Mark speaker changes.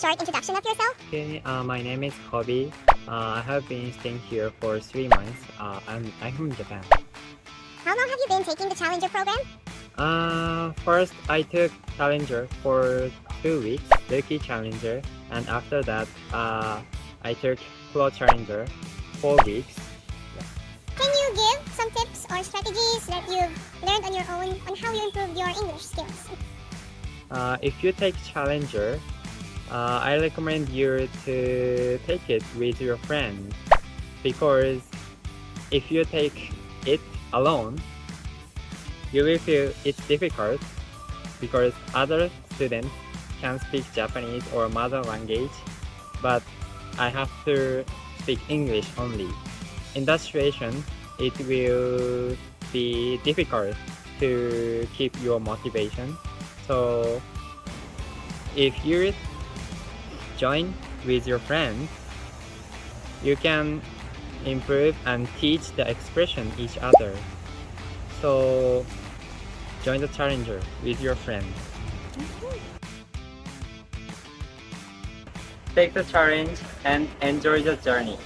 Speaker 1: short introduction of yourself?
Speaker 2: Okay, my name is Kobe. I have been staying here for 3 months. I'm from Japan.
Speaker 1: How long have you been taking the Challenger program?
Speaker 2: First, I took Challenger for 2 weeks, Rookie Challenger, and after that, I took Pro Challenger 4 weeks.
Speaker 1: Can you give some tips or strategies that you've learned on your own on how you improve your English skills?
Speaker 2: If you take Challenger, I recommend you to take it with your friends because if you take it alone, you will feel it's difficult because other students can speak Japanese or mother language, but I have to speak English only. In that situation, it will be difficult to keep your motivation. So if you join with your friends, you can improve and teach the expression each other. So join the Challenger with your friends. Take the challenge and enjoy the journey.